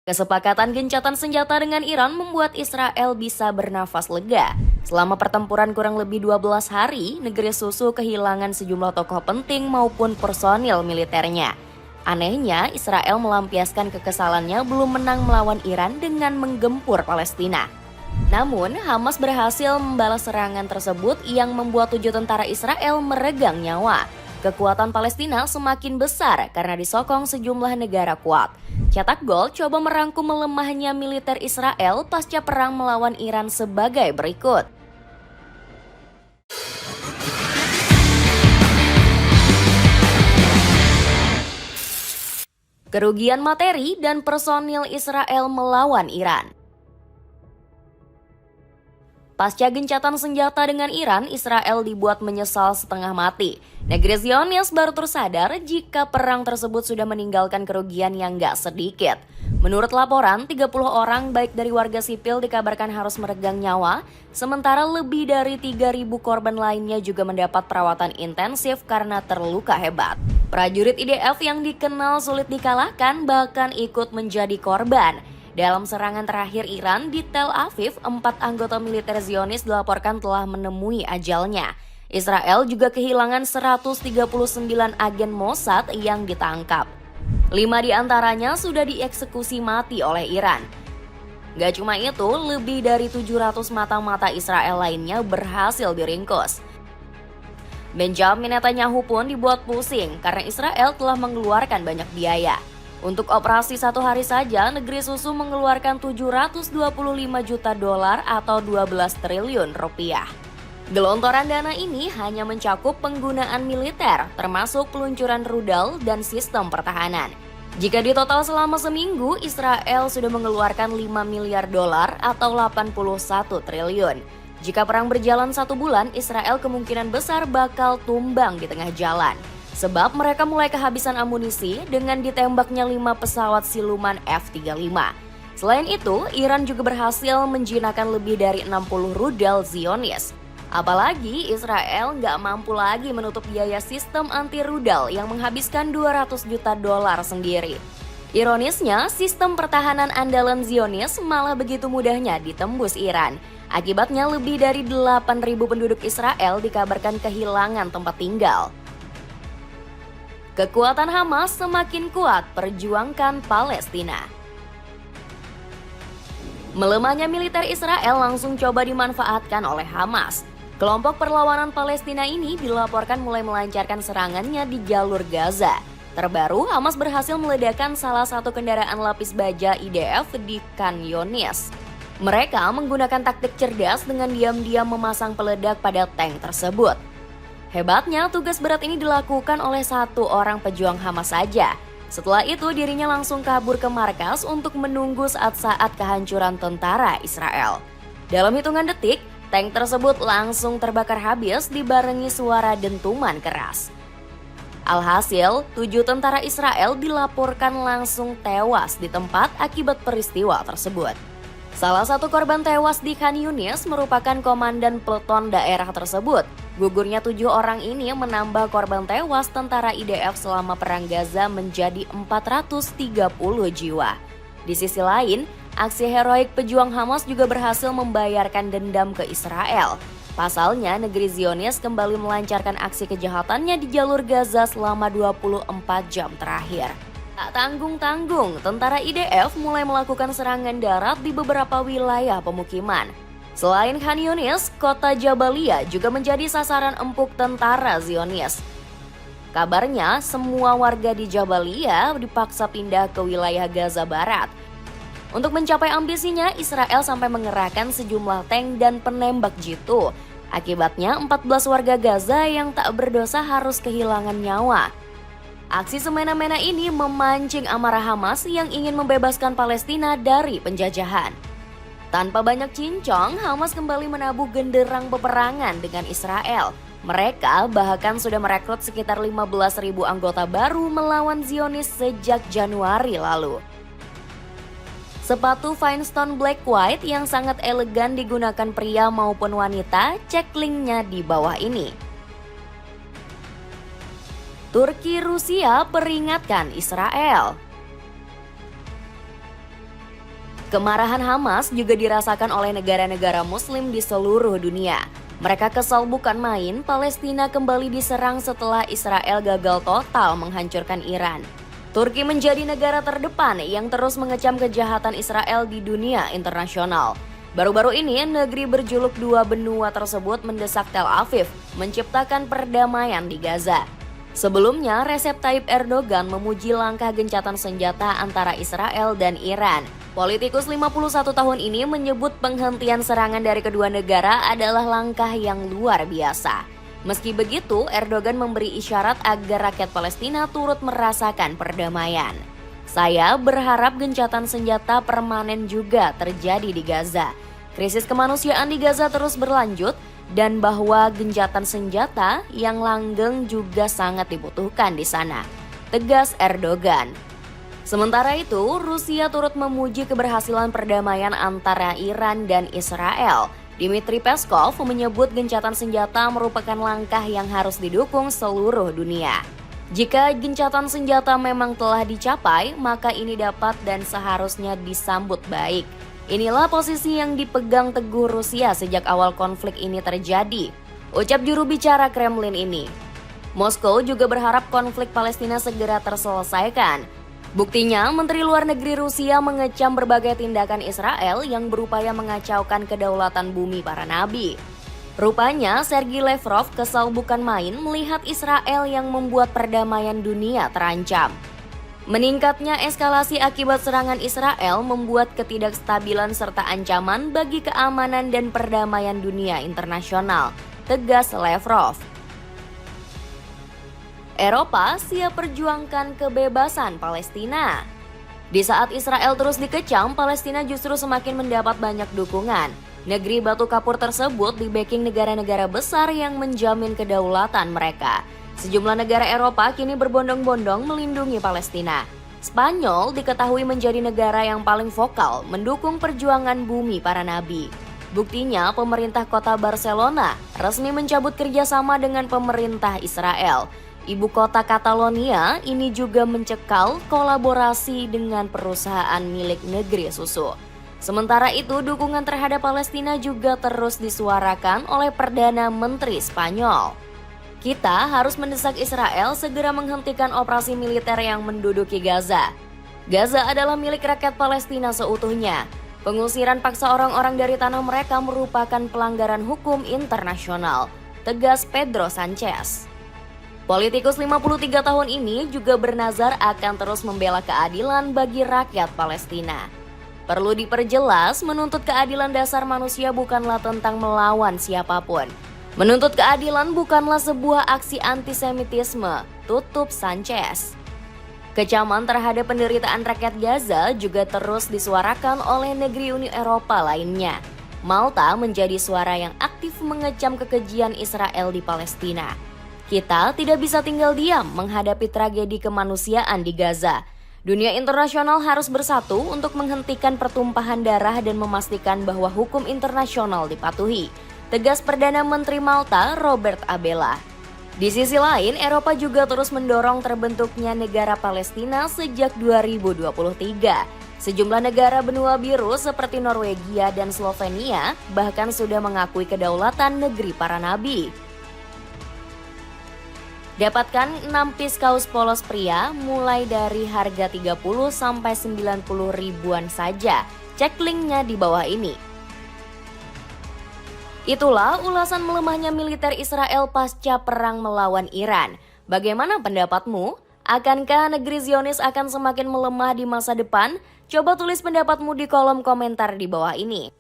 Kesepakatan gencatan senjata dengan Iran membuat Israel bisa bernafas lega. Selama pertempuran kurang lebih 12 hari, negeri susu kehilangan sejumlah tokoh penting maupun personil militernya. Anehnya, Israel melampiaskan kekesalannya belum menang melawan Iran dengan menggempur Palestina. Namun, Hamas berhasil membalas serangan tersebut yang membuat 7 tentara Israel meregang nyawa. Kekuatan Palestina semakin besar karena disokong sejumlah negara kuat. Cetak Gol coba merangkum melemahnya militer Israel pasca perang melawan Iran sebagai berikut. Kerugian materi dan personil Israel melawan Iran. Pasca gencatan senjata dengan Iran, Israel dibuat menyesal setengah mati. Negeri Zionis baru tersadar jika perang tersebut sudah meninggalkan kerugian yang gak sedikit. Menurut laporan, 30 orang baik dari warga sipil dikabarkan harus meregang nyawa, sementara lebih dari 3.000 korban lainnya juga mendapat perawatan intensif karena terluka hebat. Prajurit IDF yang dikenal sulit dikalahkan bahkan ikut menjadi korban. Dalam serangan terakhir Iran di Tel Aviv, 4 anggota militer Zionis dilaporkan telah menemui ajalnya. Israel juga kehilangan 139 agen Mossad yang ditangkap. 5 diantaranya sudah dieksekusi mati oleh Iran. Gak cuma itu, lebih dari 700 mata-mata Israel lainnya berhasil diringkus. Benjamin Netanyahu pun dibuat pusing karena Israel telah mengeluarkan banyak biaya. Untuk operasi 1 hari saja, negeri susu mengeluarkan 725 juta dolar atau 12 triliun rupiah. Gelontoran dana ini hanya mencakup penggunaan militer, termasuk peluncuran rudal dan sistem pertahanan. Jika ditotal selama seminggu, Israel sudah mengeluarkan 5 miliar dolar atau 81 triliun. Jika perang berjalan 1 bulan, Israel kemungkinan besar bakal tumbang di tengah jalan. Sebab mereka mulai kehabisan amunisi dengan ditembaknya 5 pesawat siluman F-35. Selain itu, Iran juga berhasil menjinakkan lebih dari 60 rudal Zionis. Apalagi Israel nggak mampu lagi menutup biaya sistem anti-rudal yang menghabiskan 200 juta dolar sendiri. Ironisnya, sistem pertahanan andalan Zionis malah begitu mudahnya ditembus Iran. Akibatnya lebih dari 8.000 penduduk Israel dikabarkan kehilangan tempat tinggal. Kekuatan Hamas semakin kuat, perjuangkan Palestina. Melemahnya militer Israel langsung coba dimanfaatkan oleh Hamas. Kelompok perlawanan Palestina ini dilaporkan mulai melancarkan serangannya di jalur Gaza. Terbaru, Hamas berhasil meledakkan salah satu kendaraan lapis baja IDF di Khan Younis. Mereka menggunakan taktik cerdas dengan diam-diam memasang peledak pada tank tersebut. Hebatnya, tugas berat ini dilakukan oleh 1 orang pejuang Hamas saja. Setelah itu, dirinya langsung kabur ke markas untuk menunggu saat-saat kehancuran tentara Israel. Dalam hitungan detik, tank tersebut langsung terbakar habis dibarengi suara dentuman keras. Alhasil, 7 tentara Israel dilaporkan langsung tewas di tempat akibat peristiwa tersebut. Salah satu korban tewas di Khan Younis merupakan komandan peleton daerah tersebut. Gugurnya 7 orang ini menambah korban tewas tentara IDF selama perang Gaza menjadi 430 jiwa. Di sisi lain, aksi heroik pejuang Hamas juga berhasil membayarkan dendam ke Israel. Pasalnya, negeri Zionis kembali melancarkan aksi kejahatannya di jalur Gaza selama 24 jam terakhir. Tak tanggung-tanggung, tentara IDF mulai melakukan serangan darat di beberapa wilayah pemukiman. Selain Khan Younis, kota Jabalia juga menjadi sasaran empuk tentara Zionis. Kabarnya, semua warga di Jabalia dipaksa pindah ke wilayah Gaza Barat. Untuk mencapai ambisinya, Israel sampai mengerahkan sejumlah tank dan penembak jitu. Akibatnya, 14 warga Gaza yang tak berdosa harus kehilangan nyawa. Aksi semena-mena ini memancing amarah Hamas yang ingin membebaskan Palestina dari penjajahan. Tanpa banyak cincong, Hamas kembali menabuh genderang peperangan dengan Israel. Mereka bahkan sudah merekrut sekitar 15.000 anggota baru melawan Zionis sejak Januari lalu. Sepatu Finestone Black White yang sangat elegan digunakan pria maupun wanita, cek linknya di bawah ini. Turki Rusia peringatkan Israel. Kemarahan Hamas juga dirasakan oleh negara-negara Muslim di seluruh dunia. Mereka kesal bukan main, Palestina kembali diserang setelah Israel gagal total menghancurkan Iran. Turki menjadi negara terdepan yang terus mengecam kejahatan Israel di dunia internasional. Baru-baru ini, negeri berjuluk dua benua tersebut mendesak Tel Aviv menciptakan perdamaian di Gaza. Sebelumnya, Recep Tayyip Erdogan memuji langkah gencatan senjata antara Israel dan Iran. Politikus 51 tahun ini menyebut penghentian serangan dari kedua negara adalah langkah yang luar biasa. Meski begitu, Erdogan memberi isyarat agar rakyat Palestina turut merasakan perdamaian. Saya berharap gencatan senjata permanen juga terjadi di Gaza. Krisis kemanusiaan di Gaza terus berlanjut dan bahwa gencatan senjata yang langgeng juga sangat dibutuhkan di sana, tegas Erdogan. Sementara itu, Rusia turut memuji keberhasilan perdamaian antara Iran dan Israel. Dmitry Peskov menyebut gencatan senjata merupakan langkah yang harus didukung seluruh dunia. Jika gencatan senjata memang telah dicapai, maka ini dapat dan seharusnya disambut baik. Inilah posisi yang dipegang teguh Rusia sejak awal konflik ini terjadi, ucap juru bicara Kremlin ini. Moskow juga berharap konflik Palestina segera terselesaikan. Buktinya, Menteri Luar Negeri Rusia mengecam berbagai tindakan Israel yang berupaya mengacaukan kedaulatan bumi para nabi. Rupanya, Sergei Lavrov kesal bukan main melihat Israel yang membuat perdamaian dunia terancam. Meningkatnya eskalasi akibat serangan Israel membuat ketidakstabilan serta ancaman bagi keamanan dan perdamaian dunia internasional, tegas Lavrov. Eropa siap perjuangkan kebebasan Palestina. Di saat Israel terus dikecam, Palestina justru semakin mendapat banyak dukungan. Negeri batu kapur tersebut di-backing negara-negara besar yang menjamin kedaulatan mereka. Sejumlah negara Eropa kini berbondong-bondong melindungi Palestina. Spanyol diketahui menjadi negara yang paling vokal mendukung perjuangan bumi para nabi. Buktinya, pemerintah kota Barcelona resmi mencabut kerjasama dengan pemerintah Israel. Ibu kota Catalonia ini juga mencekal kolaborasi dengan perusahaan milik negeri susu. Sementara itu, dukungan terhadap Palestina juga terus disuarakan oleh Perdana Menteri Spanyol. Kita harus mendesak Israel segera menghentikan operasi militer yang menduduki Gaza. Gaza adalah milik rakyat Palestina seutuhnya. Pengusiran paksa orang-orang dari tanah mereka merupakan pelanggaran hukum internasional, tegas Pedro Sanchez. Politikus 53 tahun ini juga bernazar akan terus membela keadilan bagi rakyat Palestina. Perlu diperjelas, menuntut keadilan dasar manusia bukanlah tentang melawan siapapun. Menuntut keadilan bukanlah sebuah aksi antisemitisme, tutup Sanchez. Kecaman terhadap penderitaan rakyat Gaza juga terus disuarakan oleh negeri Uni Eropa lainnya. Malta menjadi suara yang aktif mengecam kekejian Israel di Palestina. Kita tidak bisa tinggal diam menghadapi tragedi kemanusiaan di Gaza. Dunia internasional harus bersatu untuk menghentikan pertumpahan darah dan memastikan bahwa hukum internasional dipatuhi, tegas Perdana Menteri Malta Robert Abela. Di sisi lain, Eropa juga terus mendorong terbentuknya negara Palestina sejak 2023. Sejumlah negara benua biru seperti Norwegia dan Slovenia bahkan sudah mengakui kedaulatan negeri para nabi. Dapatkan 6 piece kaos polos pria mulai dari harga 30 sampai 90 ribuan saja. Cek linknya di bawah ini. Itulah ulasan melemahnya militer Israel pasca perang melawan Iran. Bagaimana pendapatmu? Akankah negeri Zionis akan semakin melemah di masa depan? Coba tulis pendapatmu di kolom komentar di bawah ini.